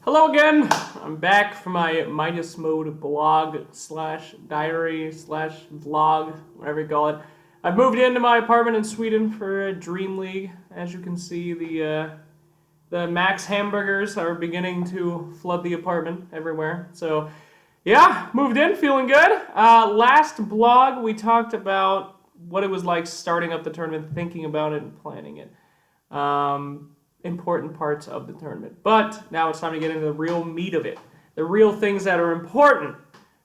Hello again. I'm back for my Midas mode blog slash diary slash vlog, whatever you call it. I've moved into my apartment in Sweden for a Dream League. As you can see, the Max hamburgers are beginning to flood the apartment everywhere. So, yeah, moved in, feeling good. Last blog we talked about what it was like starting up the tournament, thinking about it, and planning it. Important parts of the tournament. But now it's time to get into the real meat of it. The real things that are important.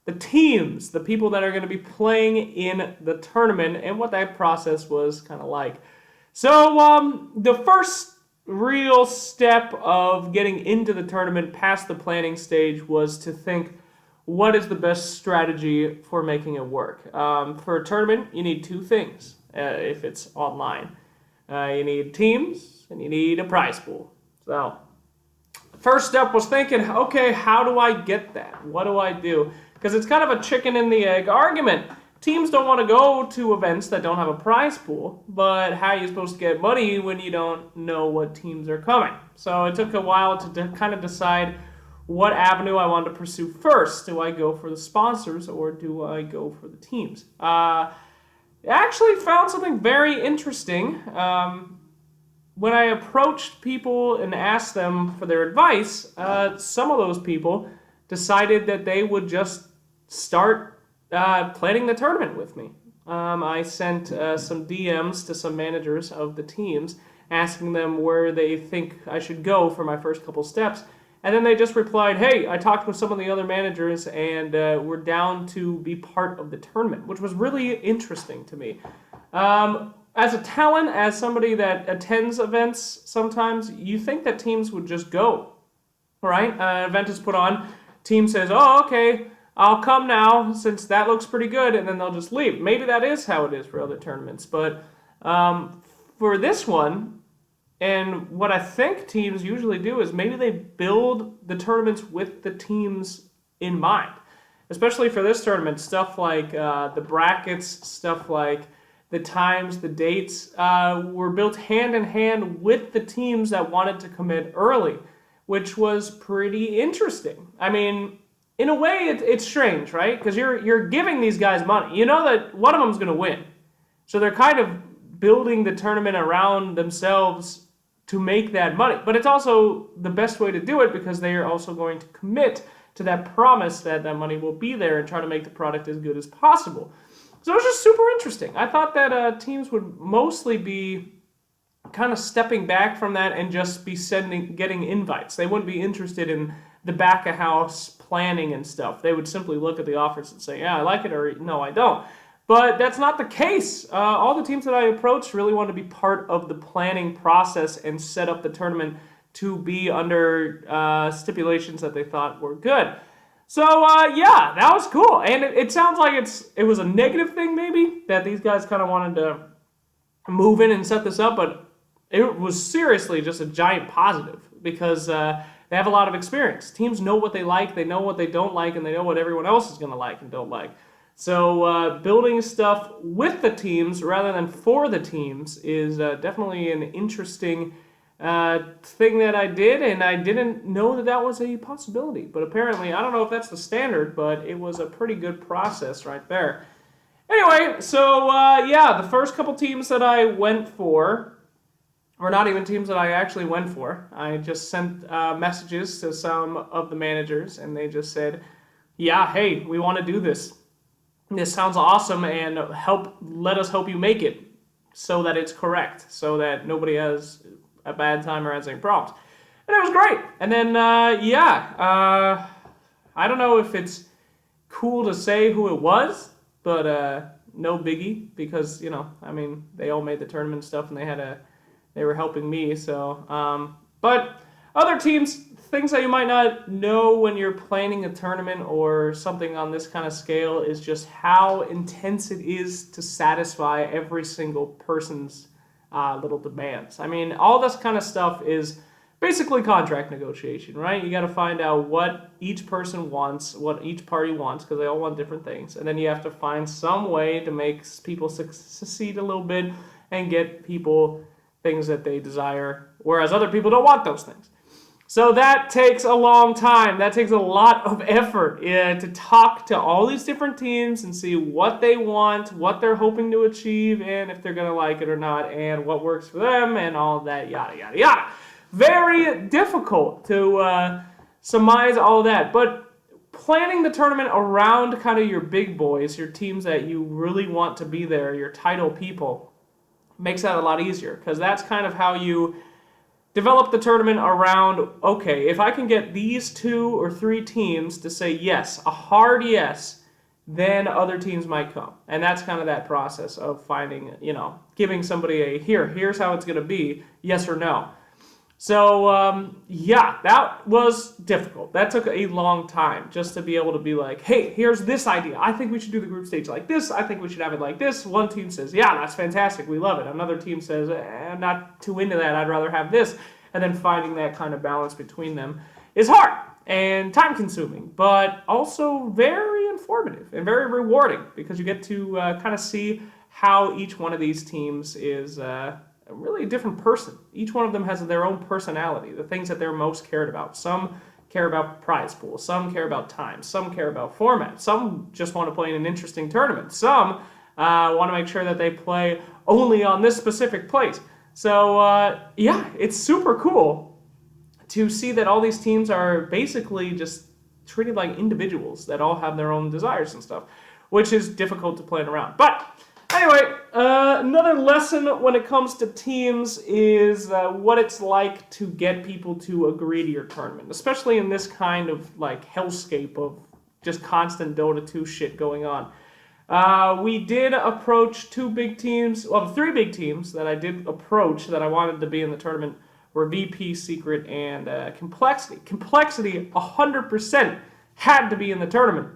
The teams, the people that are going to be playing in the tournament, and what that process was kind of like. So, the first real step of getting into the tournament past the planning stage was to think, what is the best strategy for making it work? For a tournament, you need two things if it's online. You need teams, and you need a prize pool. So, first step was thinking, okay, how do I get that? What do I do? Because it's kind of a chicken and the egg argument. Teams don't want to go to events that don't have a prize pool, but how are you supposed to get money when you don't know what teams are coming? So it took a while to kind of decide what avenue I wanted to pursue first. Do I go for the sponsors or do I go for the teams? I actually found something very interesting. When I approached people and asked them for their advice, some of those people decided that they would just start planning the tournament with me. I sent some DMs to some managers of the teams, asking them where they think I should go for my first couple steps. And then they just replied, hey, I talked with some of the other managers and we're down to be part of the tournament, which was really interesting to me. As a talent, as somebody that attends events sometimes, you think that teams would just go, right? An event is put on, team says, oh, okay, I'll come now since that looks pretty good, and then they'll just leave. Maybe that is how it is for other tournaments, but for this one, and what I think teams usually do is maybe they build the tournaments with the teams in mind. Especially for this tournament, stuff like the brackets, stuff like the times, the dates, were built hand in hand with the teams that wanted to commit early, which was pretty interesting. I mean, in a way, it's strange, right? Because you're giving these guys money. You know that one of them's going to win. So they're kind of building the tournament around themselves to make that money. But it's also the best way to do it because they are also going to commit to that promise that that money will be there and try to make the product as good as possible. So it was just super interesting. I thought that teams would mostly be kind of stepping back from that and just be getting invites. They wouldn't be interested in the back of house planning and stuff. They would simply look at the offers and say, yeah, I like it, or no, I don't. But that's not the case. All the teams that I approached really wanted to be part of the planning process and set up the tournament to be under stipulations that they thought were good. So, yeah, that was cool. And it sounds like it was a negative thing, maybe, that these guys kind of wanted to move in and set this up, but it was seriously just a giant positive because they have a lot of experience. Teams know what they like, they know what they don't like, and they know what everyone else is going to like and don't like. So, building stuff with the teams rather than for the teams is definitely an interesting thing that I did, and I didn't know that was a possibility. But apparently, I don't know if that's the standard, but it was a pretty good process right there. Anyway, so yeah, the first couple teams that I went for, or not even teams that I actually went for, I just sent messages to some of the managers, and they just said, yeah, hey, we want to do this. This sounds awesome, and let us help you make it so that it's correct, so that nobody has a bad time or has any problems. And it was great. And then, I don't know if it's cool to say who it was, but no biggie, because, I mean, they all made the tournament stuff and they were helping me, so, but other teams, things that you might not know when you're planning a tournament or something on this kind of scale is just how intense it is to satisfy every single person's little demands. I mean, all this kind of stuff is basically contract negotiation, right? You got to find out what each person wants, what each party wants, because they all want different things. And then you have to find some way to make people succeed a little bit and get people things that they desire, whereas other people don't want those things. So that takes a long time. That takes a lot of effort to talk to all these different teams and see what they want, what they're hoping to achieve, and if they're going to like it or not, and what works for them, and all that, yada, yada, yada. Very difficult to surmise all that. But planning the tournament around kind of your big boys, your teams that you really want to be there, your title people, makes that a lot easier, because that's kind of how you develop the tournament around, okay, if I can get these 2 or 3 teams to say yes, a hard yes, then other teams might come. And that's kind of that process of finding, giving somebody here's how it's going to be, yes or no. So, yeah, that was difficult. That took a long time just to be able to be like, hey, here's this idea. I think we should do the group stage like this. I think we should have it like this. One team says, yeah, that's fantastic. We love it. Another team says, I'm not too into that. I'd rather have this. And then finding that kind of balance between them is hard and time-consuming, but also very informative and very rewarding, because you get to kind of see how each one of these teams is really a different person. Each one of them has their own personality, the things that they're most cared about. Some care about prize pools, some care about time, some care about format, some just want to play in an interesting tournament, some want to make sure that they play only on this specific place. So, yeah, it's super cool to see that all these teams are basically just treated like individuals that all have their own desires and stuff, which is difficult to plan around. But anyway, another lesson when it comes to teams is what it's like to get people to agree to your tournament, especially in this kind of like hellscape of just constant Dota 2 shit going on. We did approach 2 big teams, well, 3 big teams that I did approach that I wanted to be in the tournament were VP, Secret, and Complexity. Complexity 100% had to be in the tournament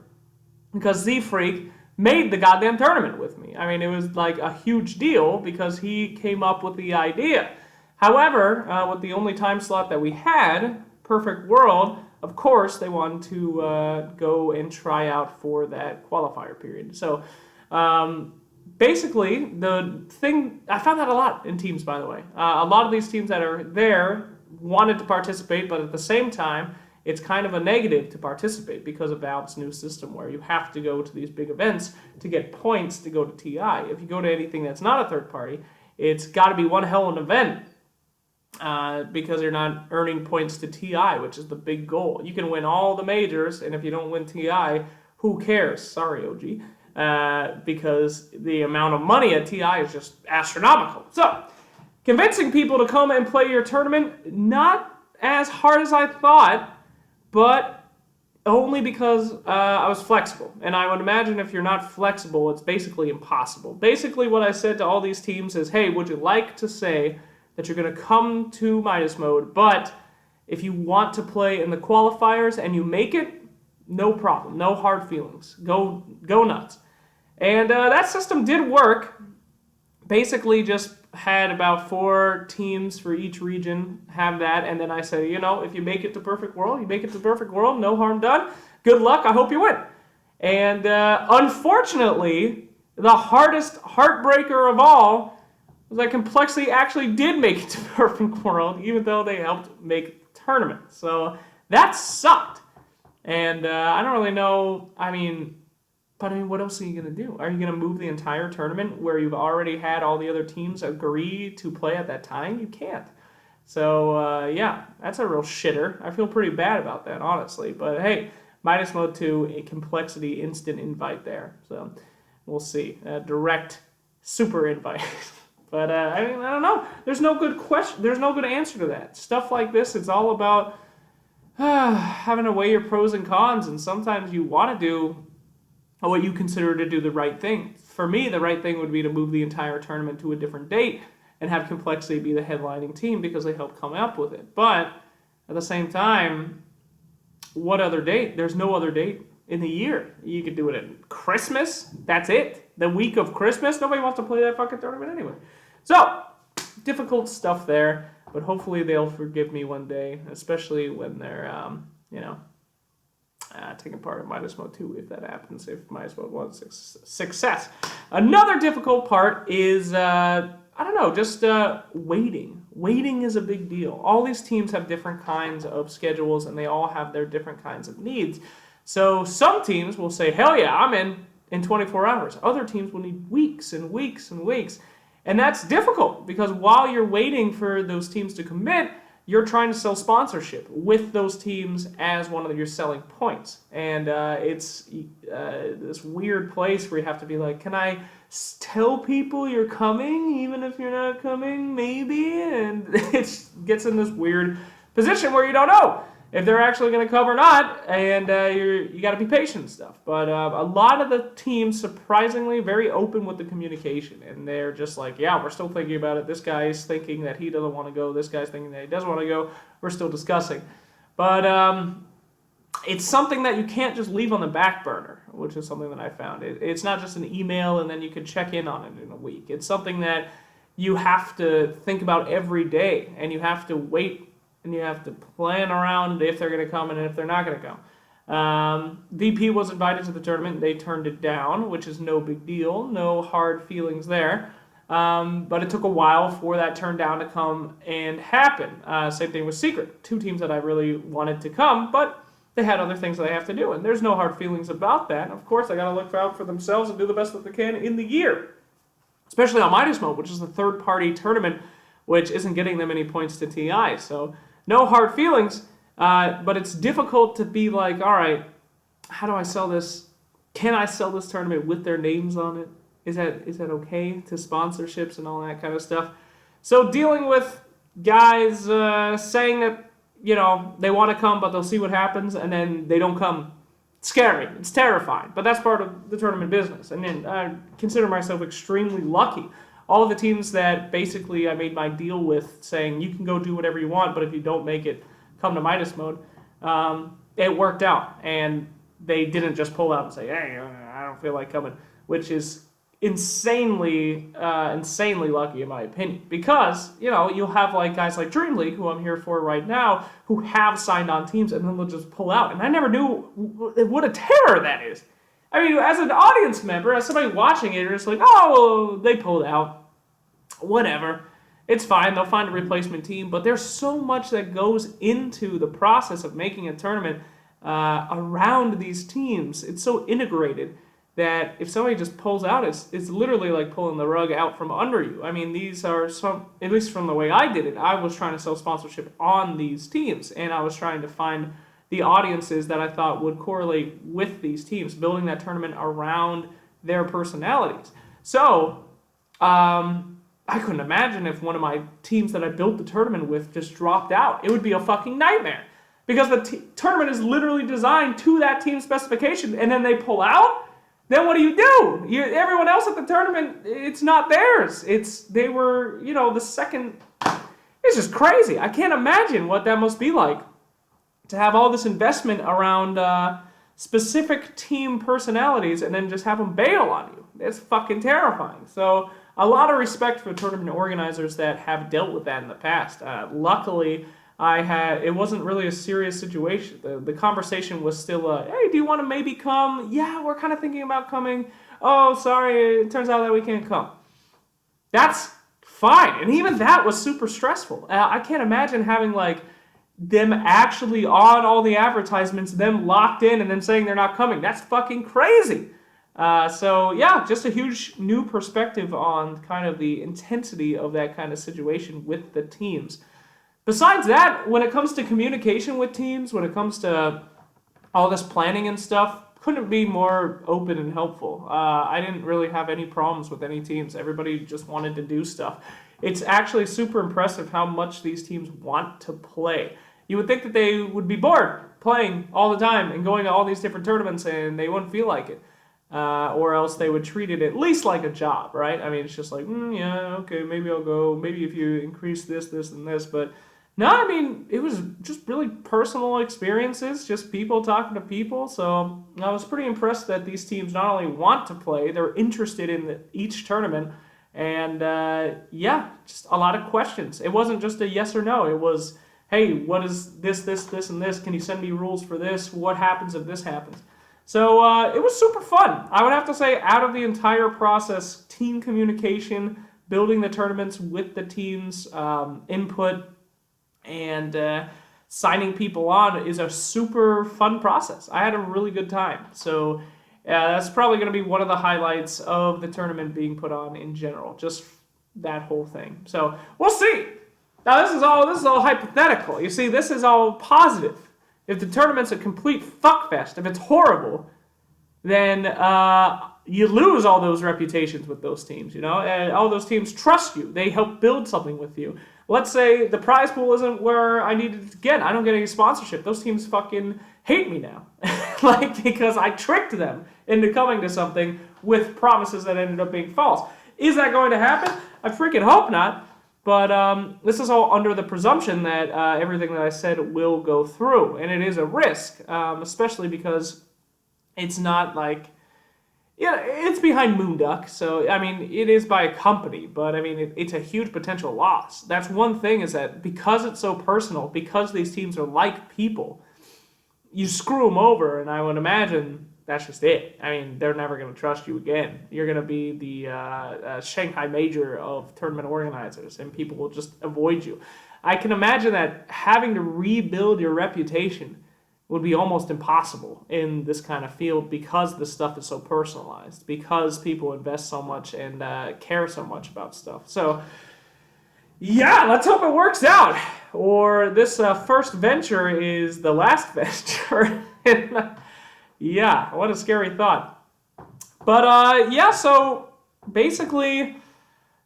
because Z-Freak made the goddamn tournament with me. I mean, it was like a huge deal because he came up with the idea. However, with the only time slot that we had, Perfect World, of course, they wanted to go and try out for that qualifier period. So, basically, the thing, I found that a lot in teams, by the way. A lot of these teams that are there wanted to participate, but at the same time, it's kind of a negative to participate because of Valve's new system where you have to go to these big events to get points to go to TI. If you go to anything that's not a third party, it's got to be one hell of an event because you're not earning points to TI, which is the big goal. You can win all the majors, and if you don't win TI, who cares? Sorry, OG. Because the amount of money at TI is just astronomical. So, convincing people to come and play your tournament, not as hard as I thought, but only because I was flexible. And I would imagine if you're not flexible, it's basically impossible. Basically, what I said to all these teams is, hey, would you like to say that you're going to come to Midas mode, but if you want to play in the qualifiers and you make it, no problem, no hard feelings. Go nuts. And that system did work. Basically just had about 4 teams for each region have that, and then I say, if you make it to Perfect World, you make it to Perfect World, no harm done. Good luck, I hope you win. And unfortunately, the hardest heartbreaker of all was that Complexity actually did make it to Perfect World, even though they helped make the tournament. So that sucked. And I don't really know, but what else are you going to do? Are you going to move the entire tournament where you've already had all the other teams agree to play at that time? You can't. So, yeah, that's a real shitter. I feel pretty bad about that, honestly. But, hey, Midas Mode 2, a Complexity instant invite there. So, we'll see. Direct super invite. But, I don't know. There's no good question. There's no good answer to that. Stuff like this, it's all about having to weigh your pros and cons. And sometimes you want to do what you consider to do the right thing. For me, the right thing would be to move the entire tournament to a different date and have Complexity be the headlining team because they helped come up with it. But at the same time, what other date? There's no other date in the year. You could do it at Christmas. That's it. The week of Christmas. Nobody wants to play that fucking tournament anyway. So, difficult stuff there. But hopefully they'll forgive me one day, especially when they're, taking part in Midas Mode 2 if that happens, if Midas Mode 1 is success. Another difficult part is, just waiting. Waiting is a big deal. All these teams have different kinds of schedules, and they all have their different kinds of needs. So some teams will say, hell yeah, I'm in 24 hours. Other teams will need weeks and weeks and weeks. And that's difficult because while you're waiting for those teams to commit, you're trying to sell sponsorship with those teams as one of your selling points. And it's this weird place where you have to be like, can I tell people you're coming even if you're not coming, maybe? And it gets in this weird position where you don't know if they're actually going to come or not, and you got to be patient and stuff. But a lot of the teams, surprisingly, very open with the communication, and they're just like, yeah, we're still thinking about it. This guy's thinking that he doesn't want to go. This guy's thinking that he does want to go. We're still discussing. But it's something that you can't just leave on the back burner, which is something that I found. It's not just an email and then you can check in on it in a week. It's something that you have to think about every day, and you have to wait, and you have to plan around if they're going to come and if they're not going to come. VP was invited to the tournament. They turned it down, which is no big deal. No hard feelings there. But it took a while for that turn down to come and happen. Same thing with Secret. Two teams that I really wanted to come, but they had other things that they have to do. And there's no hard feelings about that. Of course, they got to look out for themselves and do the best that they can in the year. Especially on Midas Mode, which is the third-party tournament, which isn't getting them any points to TI. So no hard feelings, but it's difficult to be like, all right, how do I sell this? Can I sell this tournament with their names on it? Is that okay to sponsorships and all that kind of stuff? So dealing with guys saying that, you know, they want to come, but they'll see what happens, and then they don't come. It's scary. It's terrifying, but that's part of the tournament business. And then I consider myself extremely lucky. All of the teams that basically I made my deal with saying, you can go do whatever you want, but if you don't make it, come to Midas Mode, it worked out. And they didn't just pull out and say, hey, I don't feel like coming, which is insanely lucky in my opinion. Because, you know, you'll have like guys like Dream League, who I'm here for right now, who have signed on teams, and then they'll just pull out. And I never knew what a terror that is. I mean, as an audience member, as somebody watching it, you're just like, oh, well, they pulled out. Whatever. It's fine. They'll find a replacement team. But there's so much that goes into the process of making a tournament around these teams. It's so integrated that if somebody just pulls out, it's literally like pulling the rug out from under you. I mean, these are some, at least from the way I did it, I was trying to sell sponsorship on these teams, and I was trying to find the audiences that I thought would correlate with these teams, building that tournament around their personalities. So, I couldn't imagine if one of my teams that I built the tournament with just dropped out. It would be a fucking nightmare. Because the tournament is literally designed to that team specification, and then they pull out? Then what do? Everyone else at the tournament, it's not theirs. They were, you know, the second. It's just crazy. I can't imagine what that must be like to have all this investment around specific team personalities and then just have them bail on you. It's fucking terrifying. So a lot of respect for tournament organizers that have dealt with that in the past. Luckily, it wasn't really a serious situation. The conversation was still, hey, do you want to maybe come? Yeah, we're kind of thinking about coming. Oh, sorry, it turns out that we can't come. That's fine. And even that was super stressful. I can't imagine having like them actually on all the advertisements, them locked in and then saying they're not coming. That's fucking crazy. So yeah, just a huge new perspective on kind of the intensity of that kind of situation with the teams. Besides that, when it comes to communication with teams, when it comes to all this planning and stuff, couldn't be more open and helpful. I didn't really have any problems with any teams. Everybody just wanted to do stuff. It's actually super impressive how much these teams want to play. You would think that they would be bored playing all the time and going to all these different tournaments and they wouldn't feel like it. Or else they would treat it at least like a job, right? I mean, it's just like, yeah, okay, maybe I'll go. Maybe if you increase this, and this. But no, I mean, it was just really personal experiences, just people talking to people. So I was pretty impressed that these teams not only want to play, they're interested in each tournament. And yeah, just a lot of questions. It wasn't just a yes or no. It was, hey, what is this, and this? Can you send me rules for this? What happens if this happens? So it was super fun. I would have to say, out of the entire process, team communication, building the tournaments with the team's input and signing people on is a super fun process. I had a really good time. So that's probably going to be one of the highlights of the tournament being put on in general, just that whole thing. So we'll see. Now this is all hypothetical. You see, this is all positive. If the tournament's a complete fuckfest, if it's horrible, then you lose all those reputations with those teams, and all those teams trust you. They help build something with you. Let's say the prize pool isn't where I needed to get. I don't get any sponsorship. Those teams fucking hate me now. Because I tricked them into coming to something with promises that ended up being false. Is that going to happen? I freaking hope not. But this is all under the presumption that everything that I said will go through. And it is a risk, especially because it's not like... it's behind Moonduck, so, it is by a company, but, it's a huge potential loss. That's one thing, is that because it's so personal, because these teams are like people, you screw them over, and I would imagine that's just it. They're never going to trust you again. You're going to be the Shanghai Major of tournament organizers, and people will just avoid you. I can imagine that having to rebuild your reputation would be almost impossible in this kind of field because the stuff is so personalized, because people invest so much and care so much about stuff. So, yeah, let's hope it works out. Or this first venture is the last venture. Yeah, what a scary thought. But, so basically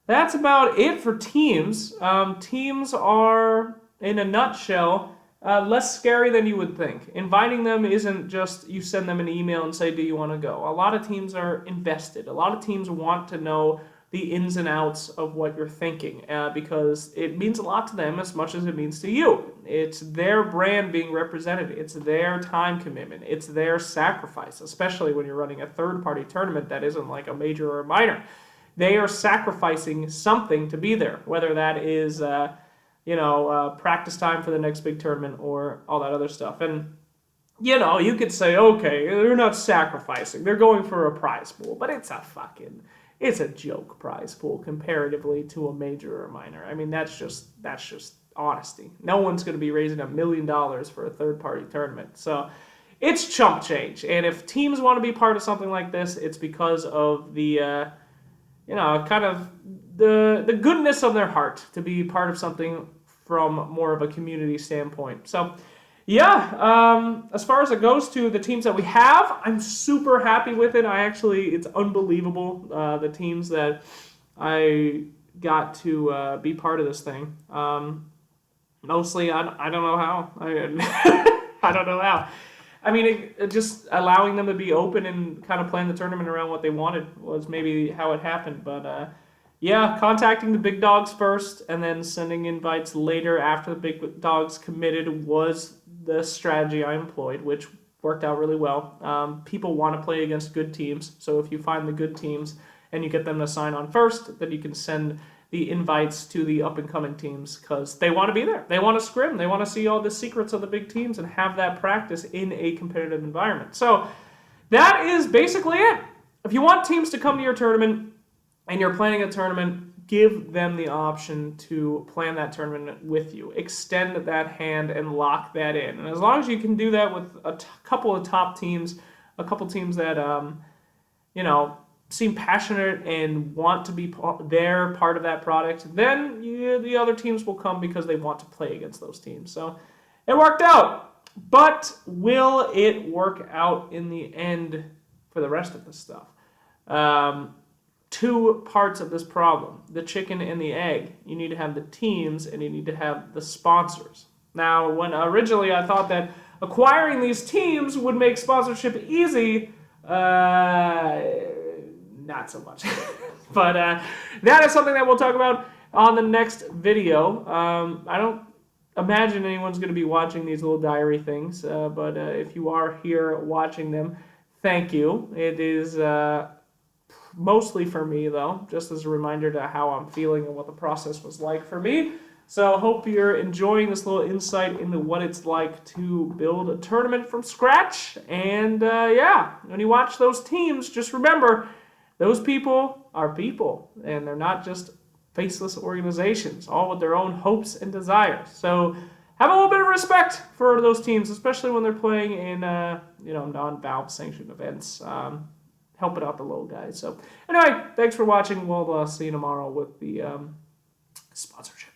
that's about it for teams. Teams are, in a nutshell, less scary than you would think. Inviting them isn't just you send them an email and say, do you want to go? A lot of teams are invested. A lot of teams want to know the ins and outs of what you're thinking because it means a lot to them as much as it means to you. It's their brand being represented. It's their time commitment. It's their sacrifice, especially when you're running a third-party tournament that isn't like a major or a minor. They are sacrificing something to be there, whether that is... practice time for the next big tournament or all that other stuff. And, you could say, okay, they're not sacrificing. They're going for a prize pool. But it's a joke prize pool comparatively to a major or minor. That's just honesty. No one's going to be raising $1 million for a third-party tournament. So it's chump change. And if teams want to be part of something like this, it's because of the... kind of the goodness of their heart to be part of something from more of a community standpoint. So, as far as it goes to the teams that we have, I'm super happy with it. It's unbelievable, the teams that I got to be part of this thing. Mostly, I don't know how. I don't know how. Just allowing them to be open and kind of playing the tournament around what they wanted was maybe how it happened. But, contacting the big dogs first and then sending invites later after the big dogs committed was the strategy I employed, which worked out really well. People want to play against good teams, so if you find the good teams and you get them to sign on first, then you can send the invites to the up-and-coming teams because they want to be there. They want to scrim. They want to see all the secrets of the big teams and have that practice in a competitive environment. So that is basically it. If you want teams to come to your tournament and you're planning a tournament, give them the option to plan that tournament with you. Extend that hand and lock that in. And as long as you can do that with a couple of top teams, a couple teams that, seem passionate and want to be part of that product, then the other teams will come because they want to play against those teams. So it worked out. But will it work out in the end for the rest of this stuff? Two parts of this problem, the chicken and the egg. You need to have the teams and you need to have the sponsors. Now, when originally I thought that acquiring these teams would make sponsorship easy, not so much. But that is something that we'll talk about on the next video. I don't imagine anyone's going to be watching these little diary things, but if you are here watching them, thank you. It is mostly for me, though, just as a reminder to how I'm feeling and what the process was like for me. So I hope you're enjoying this little insight into what it's like to build a tournament from scratch. And when you watch those teams, just remember, those people are people, and they're not just faceless organizations, all with their own hopes and desires. So have a little bit of respect for those teams, especially when they're playing in non-Valve sanctioned events. Helping out the little guys. So anyway, thanks for watching. We'll see you tomorrow with the sponsorship.